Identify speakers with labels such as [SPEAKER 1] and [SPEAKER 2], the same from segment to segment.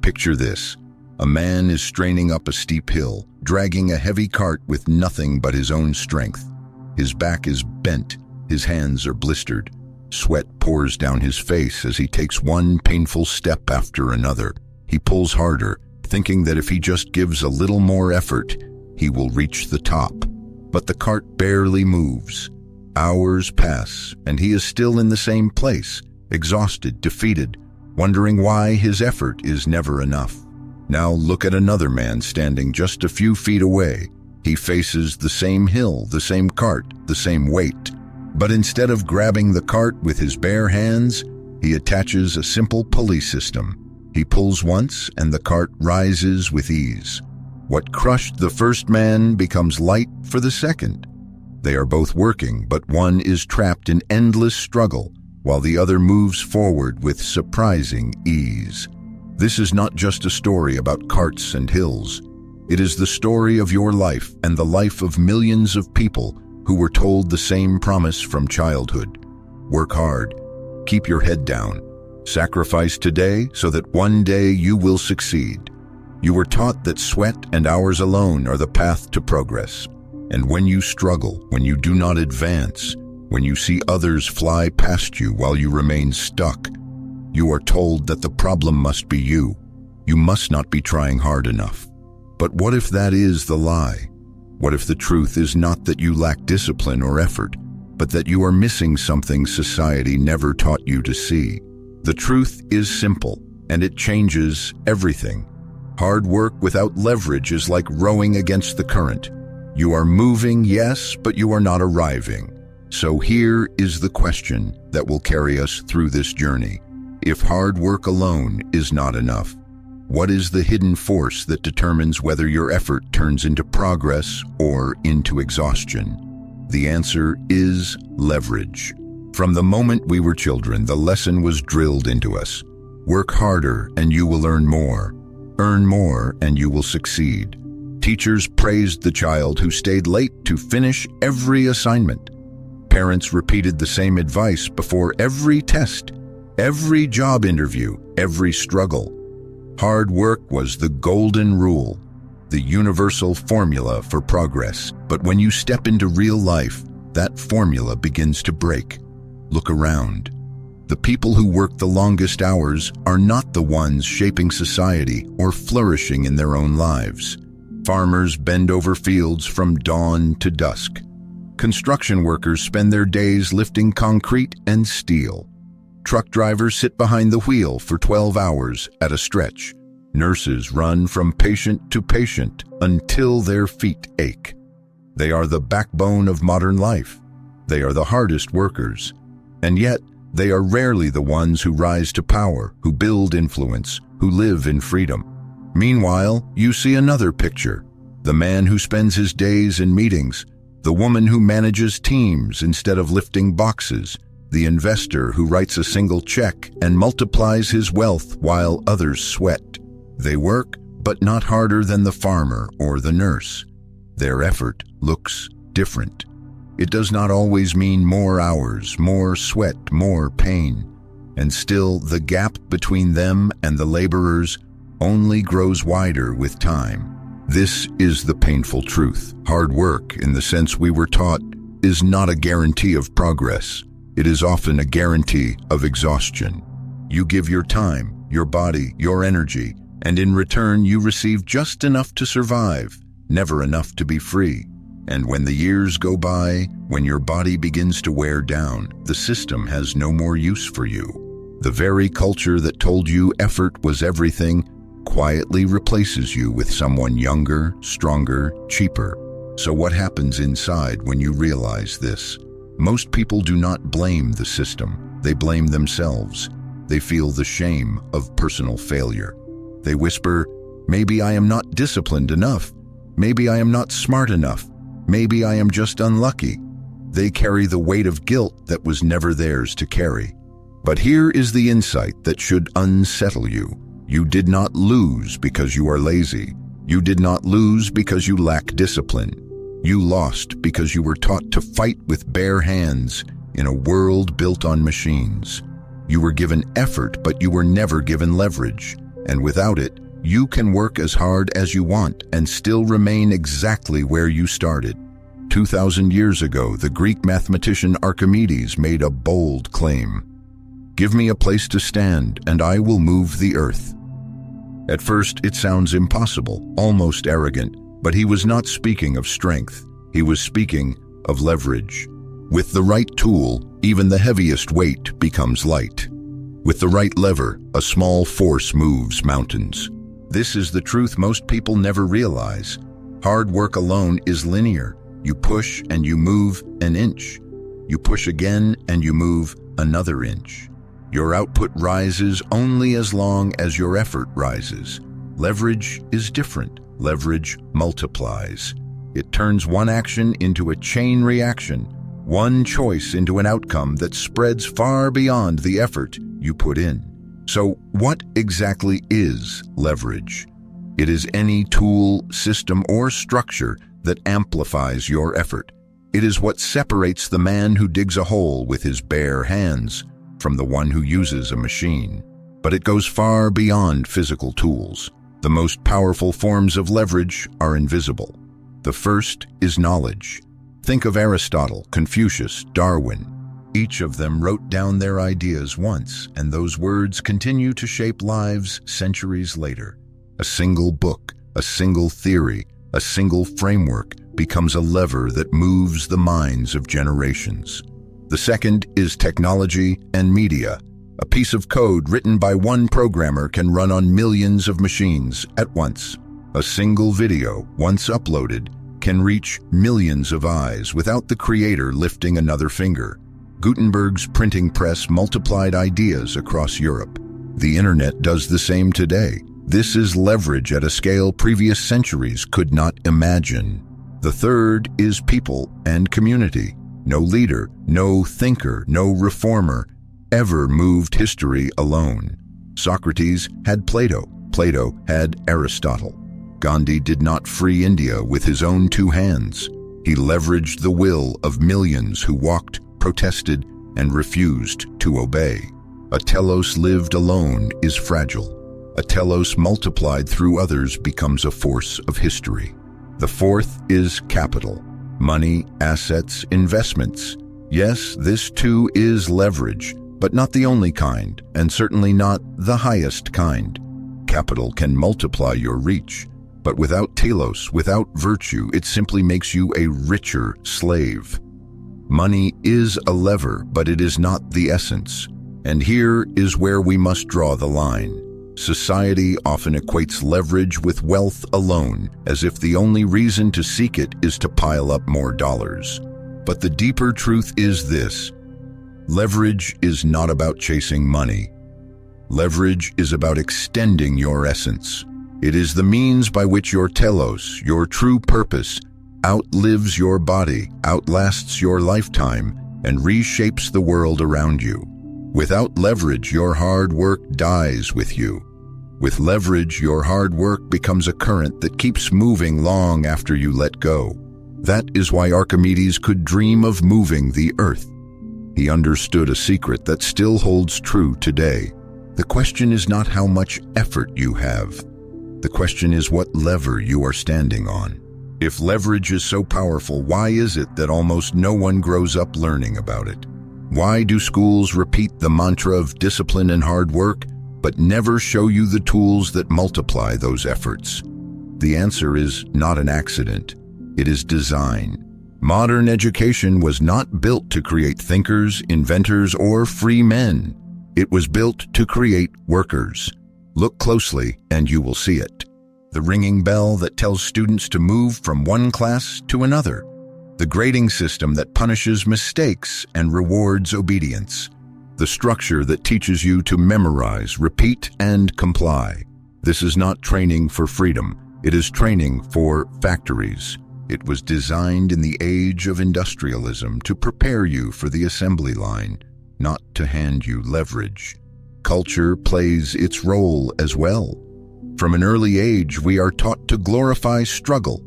[SPEAKER 1] Picture this. A man is straining up a steep hill, dragging a heavy cart with nothing but his own strength. His back is bent, his hands are blistered. Sweat pours down his face as he takes one painful step after another. He pulls harder, thinking that if he just gives a little more effort, he will reach the top. But the cart barely moves. Hours pass, and he is still in the same place, exhausted, defeated, wondering why his effort is never enough. Now look at another man standing just a few feet away. He faces the same hill, the same cart, the same weight. But instead of grabbing the cart with his bare hands, he attaches a simple pulley system. He pulls once, and the cart rises with ease. What crushed the first man becomes light for the second. They are both working, but one is trapped in endless struggle, while the other moves forward with surprising ease. This is not just a story about carts and hills. It is the story of your life and the life of millions of people who were told the same promise from childhood. Work hard. Keep your head down. Sacrifice today so that one day you will succeed. You were taught that sweat and hours alone are the path to progress. And when you struggle, when you do not advance, when you see others fly past you while you remain stuck, you are told that the problem must be you. You must not be trying hard enough. But what if that is the lie? What if the truth is not that you lack discipline or effort, but that you are missing something society never taught you to see? The truth is simple, and it changes everything. Hard work without leverage is like rowing against the current. You are moving, yes, but you are not arriving. So here is the question that will carry us through this journey. If hard work alone is not enough, what is the hidden force that determines whether your effort turns into progress or into exhaustion? The answer is leverage. From the moment we were children, the lesson was drilled into us. Work harder and you will earn more. Earn more and you will succeed. Teachers praised the child who stayed late to finish every assignment. Parents repeated the same advice before every test, every job interview, every struggle. Hard work was the golden rule, the universal formula for progress. But when you step into real life, that formula begins to break. Look around. The people who work the longest hours are not the ones shaping society or flourishing in their own lives. Farmers bend over fields from dawn to dusk. Construction workers spend their days lifting concrete and steel. Truck drivers sit behind the wheel for 12 hours at a stretch. Nurses run from patient to patient until their feet ache. They are the backbone of modern life. They are the hardest workers. And yet, they are rarely the ones who rise to power, who build influence, who live in freedom. Meanwhile, you see another picture. The man who spends his days in meetings, the woman who manages teams instead of lifting boxes, the investor who writes a single check and multiplies his wealth while others sweat. They work, but not harder than the farmer or the nurse. Their effort looks different. It does not always mean more hours, more sweat, more pain. And still, the gap between them and the laborers only grows wider with time. This is the painful truth. Hard work, in the sense we were taught, is not a guarantee of progress. It is often a guarantee of exhaustion. You give your time, your body, your energy, and in return you receive just enough to survive, never enough to be free. And when the years go by, when your body begins to wear down, the system has no more use for you. The very culture that told you effort was everything quietly replaces you with someone younger, stronger, cheaper. So what happens inside when you realize this? Most people do not blame the system. They blame themselves. They feel the shame of personal failure. They whisper, maybe I am not disciplined enough. Maybe I am not smart enough. Maybe I am just unlucky. They carry the weight of guilt that was never theirs to carry. But here is the insight that should unsettle you. You did not lose because you are lazy. You did not lose because you lack discipline. You lost because you were taught to fight with bare hands in a world built on machines. You were given effort, but you were never given leverage. And without it, you can work as hard as you want and still remain exactly where you started. 2,000 years ago, the Greek mathematician Archimedes made a bold claim. "Give me a place to stand, and I will move the earth." At first, it sounds impossible, almost arrogant, but he was not speaking of strength. He was speaking of leverage. With the right tool, even the heaviest weight becomes light. With the right lever, a small force moves mountains. This is the truth most people never realize. Hard work alone is linear. You push and you move an inch. You push again and you move another inch. Your output rises only as long as your effort rises. Leverage is different. Leverage multiplies. It turns one action into a chain reaction, one choice into an outcome that spreads far beyond the effort you put in. So, what exactly is leverage? It is any tool, system, or structure that amplifies your effort. It is what separates the man who digs a hole with his bare hands from the one who uses a machine. But it goes far beyond physical tools. The most powerful forms of leverage are invisible. The first is knowledge. Think of Aristotle, Confucius, Darwin. Each of them wrote down their ideas once, and those words continue to shape lives centuries later. A single book, a single theory, a single framework becomes a lever that moves the minds of generations. The second is technology and media. A piece of code written by one programmer can run on millions of machines at once. A single video, once uploaded, can reach millions of eyes without the creator lifting another finger. Gutenberg's printing press multiplied ideas across Europe. The internet does the same today. This is leverage at a scale previous centuries could not imagine. The third is people and community. No leader, no thinker, no reformer ever moved history alone. Socrates had Plato. Plato had Aristotle. Gandhi did not free India with his own two hands. He leveraged the will of millions who walked, protested, and refused to obey. A telos lived alone is fragile. A telos multiplied through others becomes a force of history. The fourth is capital. Money, assets, investments. Yes, this too is leverage, but not the only kind, and certainly not the highest kind. Capital can multiply your reach, but without telos, without virtue, it simply makes you a richer slave. Money is a lever, but it is not the essence. And here is where we must draw the line. Society often equates leverage with wealth alone, as if the only reason to seek it is to pile up more dollars. But the deeper truth is this: leverage is not about chasing money. Leverage is about extending your essence. It is the means by which your telos, your true purpose, outlives your body, outlasts your lifetime, and reshapes the world around you. Without leverage, your hard work dies with you. With leverage, your hard work becomes a current that keeps moving long after you let go. That is why Archimedes could dream of moving the earth. He understood a secret that still holds true today. The question is not how much effort you have. The question is what lever you are standing on. If leverage is so powerful, why is it that almost no one grows up learning about it? Why do schools repeat the mantra of discipline and hard work, but never show you the tools that multiply those efforts? The answer is not an accident. It is design. Modern education was not built to create thinkers, inventors, or free men. It was built to create workers. Look closely and you will see it. The ringing bell that tells students to move from one class to another. The grading system that punishes mistakes and rewards obedience. The structure that teaches you to memorize, repeat, and comply. This is not training for freedom. It is training for factories. It was designed in the age of industrialism to prepare you for the assembly line, not to hand you leverage. Culture plays its role as well. From an early age, we are taught to glorify struggle.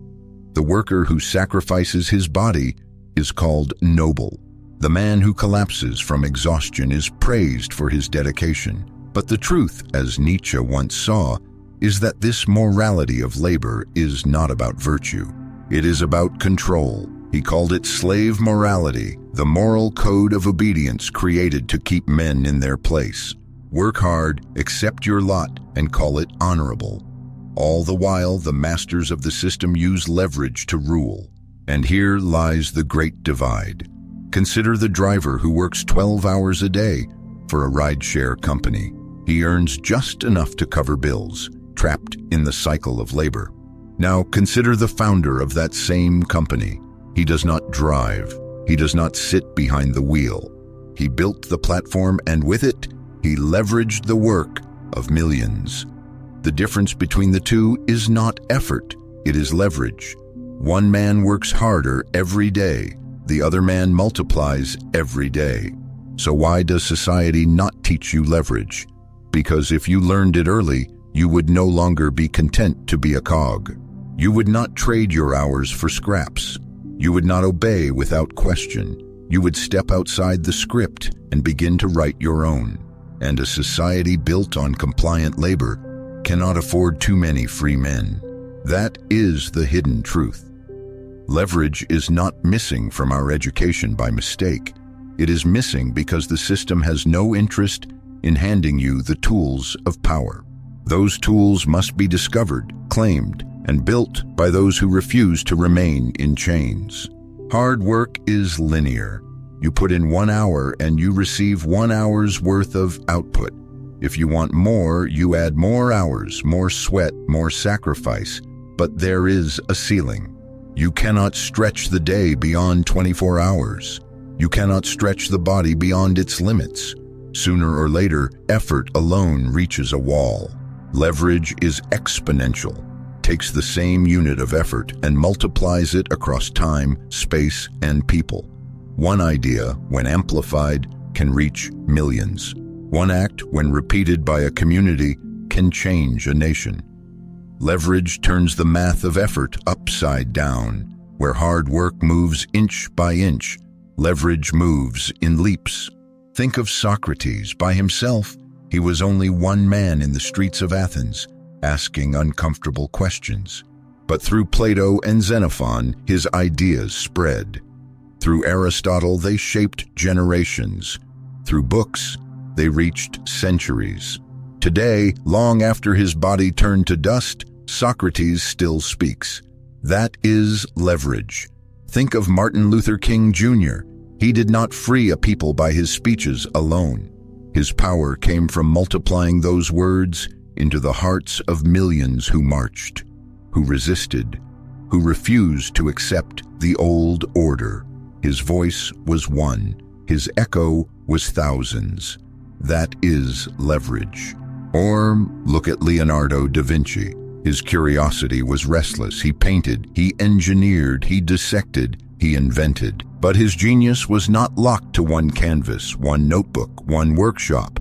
[SPEAKER 1] The worker who sacrifices his body is called noble. The man who collapses from exhaustion is praised for his dedication. But the truth, as Nietzsche once saw, is that this morality of labor is not about virtue. It is about control. He called it slave morality, the moral code of obedience created to keep men in their place. Work hard, accept your lot, and call it honorable. All the while, the masters of the system use leverage to rule. And here lies the great divide. Consider the driver who works 12 hours a day for a rideshare company. He earns just enough to cover bills, trapped in the cycle of labor. Now consider the founder of that same company. He does not drive. He does not sit behind the wheel. He built the platform, and with it, he leveraged the work of millions. The difference between the two is not effort, it is leverage. One man works harder every day. The other man multiplies every day. So why does society not teach you leverage? Because if you learned it early, you would no longer be content to be a cog. You would not trade your hours for scraps. You would not obey without question. You would step outside the script and begin to write your own. And a society built on compliant labor cannot afford too many free men. That is the hidden truth. Leverage is not missing from our education by mistake. It is missing because the system has no interest in handing you the tools of power. Those tools must be discovered, claimed, and built by those who refuse to remain in chains. Hard work is linear. You put in 1 hour and you receive 1 hour's worth of output. If you want more, you add more hours, more sweat, more sacrifice. But there is a ceiling. You cannot stretch the day beyond 24 hours. You cannot stretch the body beyond its limits. Sooner or later, effort alone reaches a wall. Leverage is exponential, takes the same unit of effort and multiplies it across time, space, and people. One idea, when amplified, can reach millions. One act, when repeated by a community, can change a nation. Leverage turns the math of effort upside down. Where hard work moves inch by inch, leverage moves in leaps. Think of Socrates. By himself, he was only one man in the streets of Athens, asking uncomfortable questions. But through Plato and Xenophon, his ideas spread. Through Aristotle, they shaped generations. Through books, they reached centuries. Today, long after his body turned to dust, Socrates still speaks. That is leverage. Think of Martin Luther King Jr. He did not free a people by his speeches alone. His power came from multiplying those words into the hearts of millions who marched, who resisted, who refused to accept the old order. His voice was one. His echo was thousands. That is leverage. Or look at Leonardo da Vinci. His curiosity was restless. He painted, he engineered, he dissected, he invented. But his genius was not locked to one canvas, one notebook, one workshop.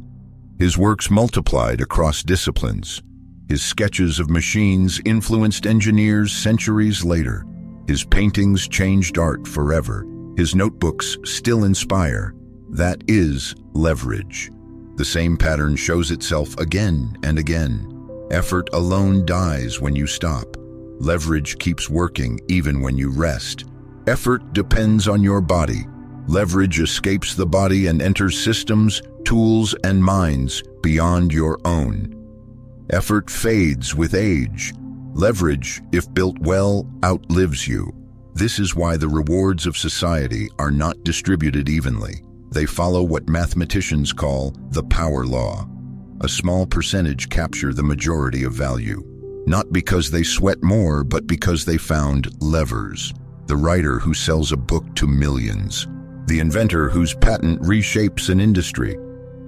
[SPEAKER 1] His works multiplied across disciplines. His sketches of machines influenced engineers centuries later. His paintings changed art forever. His notebooks still inspire. That is leverage. The same pattern shows itself again and again. Effort alone dies when you stop. Leverage keeps working even when you rest. Effort depends on your body. Leverage escapes the body and enters systems, tools, and minds beyond your own. Effort fades with age. Leverage, if built well, outlives you. This is why the rewards of society are not distributed evenly. They follow what mathematicians call the power law. A small percentage capture the majority of value, not because they sweat more, but because they found levers. The writer who sells a book to millions, the inventor whose patent reshapes an industry,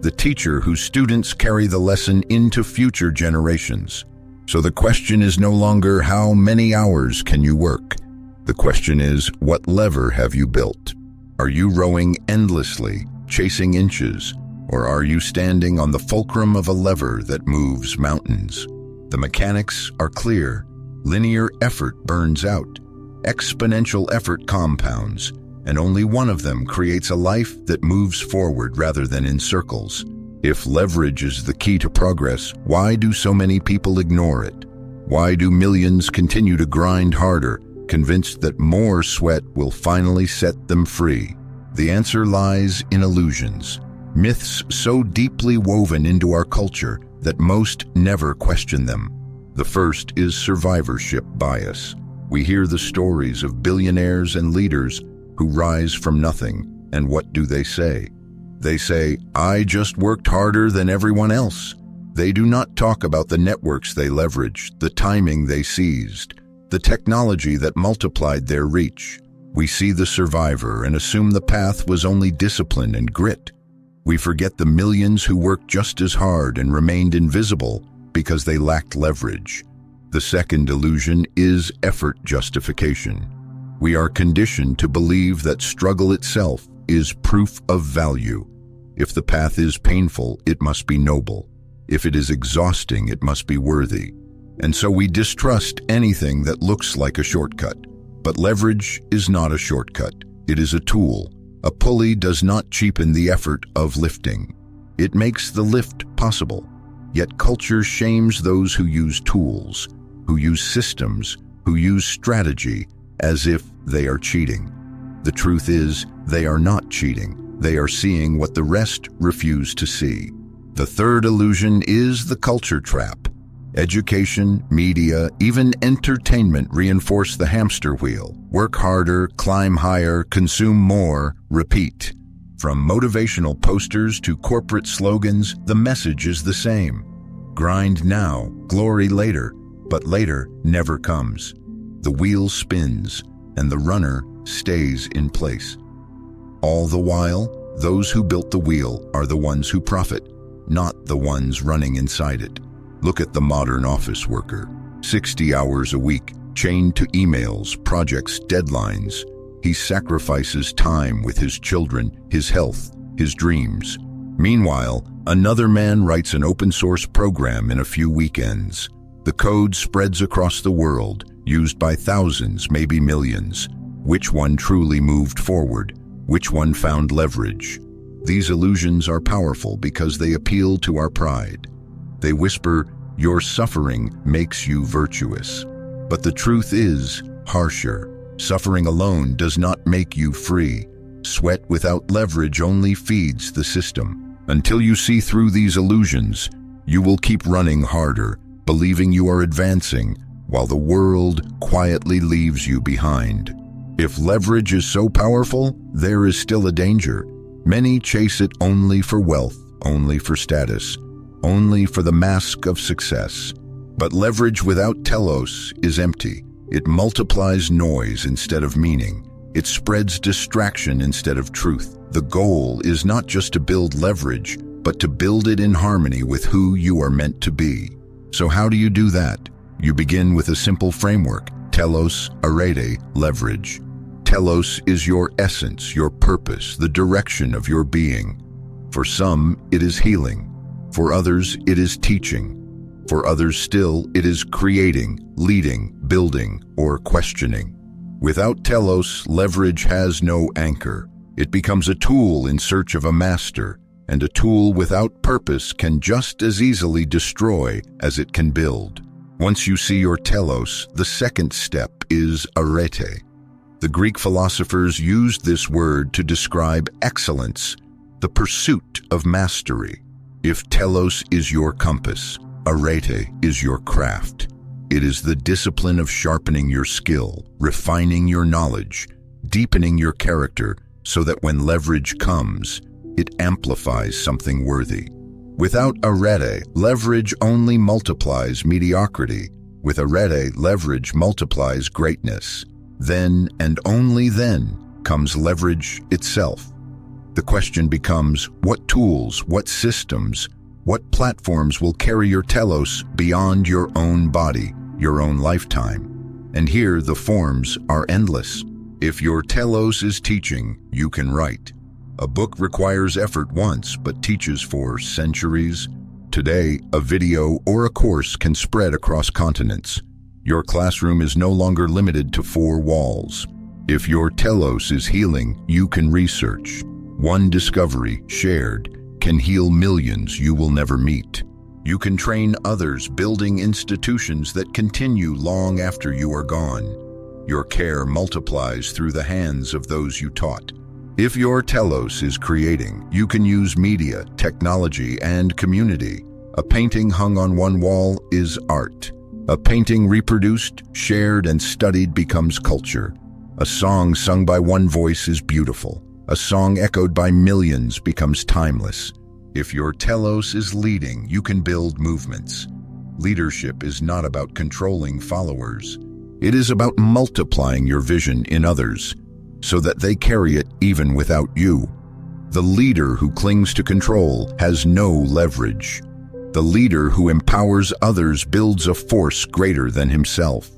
[SPEAKER 1] the teacher whose students carry the lesson into future generations. So the question is no longer how many hours can you work? The question is, what lever have you built? Are you rowing endlessly, chasing inches, or are you standing on the fulcrum of a lever that moves mountains? The mechanics are clear. Linear effort burns out. Exponential effort compounds, and only one of them creates a life that moves forward rather than in circles. If leverage is the key to progress, why do so many people ignore it? Why do millions continue to grind harder, convinced that more sweat will finally set them free? The answer lies in illusions, myths so deeply woven into our culture that most never question them. The first is survivorship bias. We hear the stories of billionaires and leaders who rise from nothing, and what do they say? They say, "I just worked harder than everyone else." They do not talk about the networks they leveraged, the timing they seized, the technology that multiplied their reach. We see the survivor and assume the path was only discipline and grit. We forget the millions who worked just as hard and remained invisible because they lacked leverage. The second illusion is effort justification. We are conditioned to believe that struggle itself is proof of value. If the path is painful, it must be noble. If it is exhausting, it must be worthy. And so we distrust anything that looks like a shortcut. But leverage is not a shortcut. It is a tool. A pulley does not cheapen the effort of lifting. It makes the lift possible. Yet culture shames those who use tools, who use systems, who use strategy, as if they are cheating. The truth is, they are not cheating. They are seeing what the rest refuse to see. The third illusion is the culture trap. Education, media, even entertainment reinforce the hamster wheel. Work harder, climb higher, consume more, repeat. From motivational posters to corporate slogans, the message is the same. Grind now, glory later, but later never comes. The wheel spins, and the runner stays in place. All the while, those who built the wheel are the ones who profit, not the ones running inside it. Look at the modern office worker. 60 hours a week, chained to emails, projects, deadlines. He sacrifices time with his children, his health, his dreams. Meanwhile, another man writes an open-source program in a few weekends. The code spreads across the world, used by thousands, maybe millions. Which one truly moved forward? Which one found leverage? These illusions are powerful because they appeal to our pride. They whisper, "Your suffering makes you virtuous." But the truth is harsher. Suffering alone does not make you free. Sweat without leverage only feeds the system. Until you see through these illusions, you will keep running harder, believing you are advancing, while the world quietly leaves you behind. If leverage is so powerful, there is still a danger. Many chase it only for wealth, only for status, only for the mask of success. But leverage without telos is empty. It multiplies noise instead of meaning. It spreads distraction instead of truth. The goal is not just to build leverage, but to build it in harmony with who you are meant to be. So how do you do that? You begin with a simple framework: telos, arete, leverage. Telos is your essence, your purpose, the direction of your being. For some, it is healing. For others, it is teaching. For others still, it is creating, leading, building, or questioning. Without telos, leverage has no anchor. It becomes a tool in search of a master, and a tool without purpose can just as easily destroy as it can build. Once you see your telos, the second step is arete. The Greek philosophers used this word to describe excellence, the pursuit of mastery. If telos is your compass, arete is your craft. It is the discipline of sharpening your skill, refining your knowledge, deepening your character so that when leverage comes, it amplifies something worthy. Without arete, leverage only multiplies mediocrity. With arete, leverage multiplies greatness. Then, and only then, comes leverage itself. The question becomes, what tools, what systems, what platforms will carry your telos beyond your own body, your own lifetime? And here the forms are endless. If your telos is teaching, you can write. A book requires effort once, but teaches for centuries. Today, a video or a course can spread across continents. Your classroom is no longer limited to 4 walls. If your telos is healing, you can research. One discovery, shared, can heal millions you will never meet. You can train others, building institutions that continue long after you are gone. Your care multiplies through the hands of those you taught. If your telos is creating, you can use media, technology, and community. A painting hung on one wall is art. A painting reproduced, shared, and studied becomes culture. A song sung by one voice is beautiful. A song echoed by millions becomes timeless. If your telos is leading, you can build movements. Leadership is not about controlling followers. It is about multiplying your vision in others, so that they carry it even without you. The leader who clings to control has no leverage. The leader who empowers others builds a force greater than himself.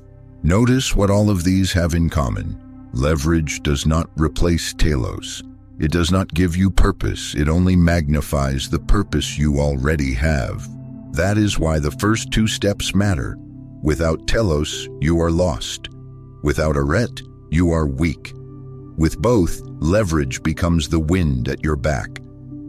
[SPEAKER 1] Notice what all of these have in common. Leverage does not replace telos. It does not give you purpose. It only magnifies the purpose you already have. That is why the first two steps matter. Without telos, you are lost. Without arete, you are weak. With both, leverage becomes the wind at your back,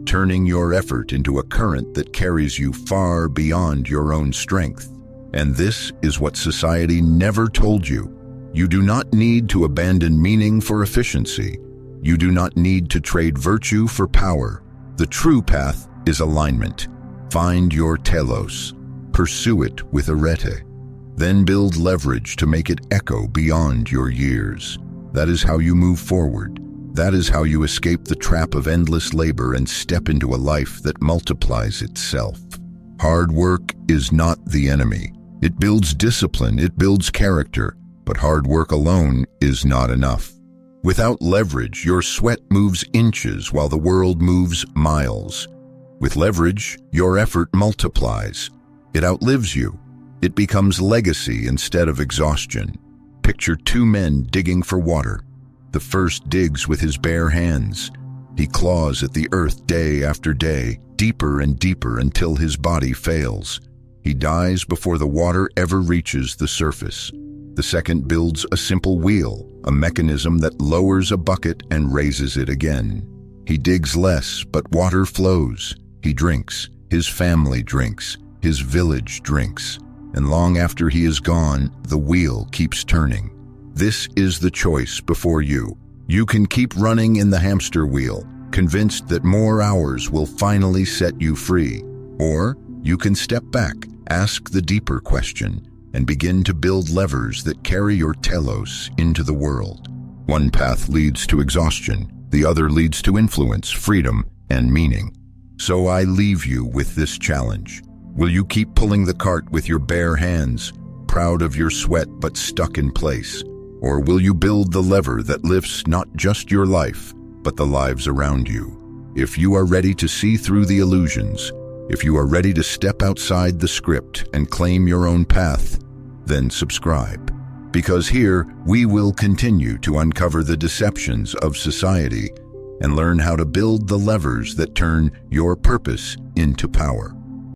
[SPEAKER 1] turning your effort into a current that carries you far beyond your own strength. And this is what society never told you. You do not need to abandon meaning for efficiency. You do not need to trade virtue for power. The true path is alignment. Find your telos. Pursue it with arete. Then build leverage to make it echo beyond your years. That is how you move forward. That is how you escape the trap of endless labor and step into a life that multiplies itself. Hard work is not the enemy. It builds discipline, it builds character, but hard work alone is not enough. Without leverage, your sweat moves inches while the world moves miles. With leverage, your effort multiplies. It outlives you. It becomes legacy instead of exhaustion. Picture two men digging for water. The first digs with his bare hands. He claws at the earth day after day, deeper and deeper until his body fails. He dies before the water ever reaches the surface. The second builds a simple wheel, a mechanism that lowers a bucket and raises it again. He digs less, but water flows. He drinks. His family drinks. His village drinks. And long after he is gone, the wheel keeps turning. This is the choice before you. You can keep running in the hamster wheel, convinced that more hours will finally set you free. Or you can step back, ask the deeper question, and begin to build levers that carry your telos into the world. One path leads to exhaustion, the other leads to influence, freedom, and meaning. So I leave you with this challenge. Will you keep pulling the cart with your bare hands, proud of your sweat but stuck in place? Or will you build the lever that lifts not just your life, but the lives around you? If you are ready to see through the illusions, if you are ready to step outside the script and claim your own path, then subscribe. Because here, we will continue to uncover the deceptions of society and learn how to build the levers that turn your purpose into power.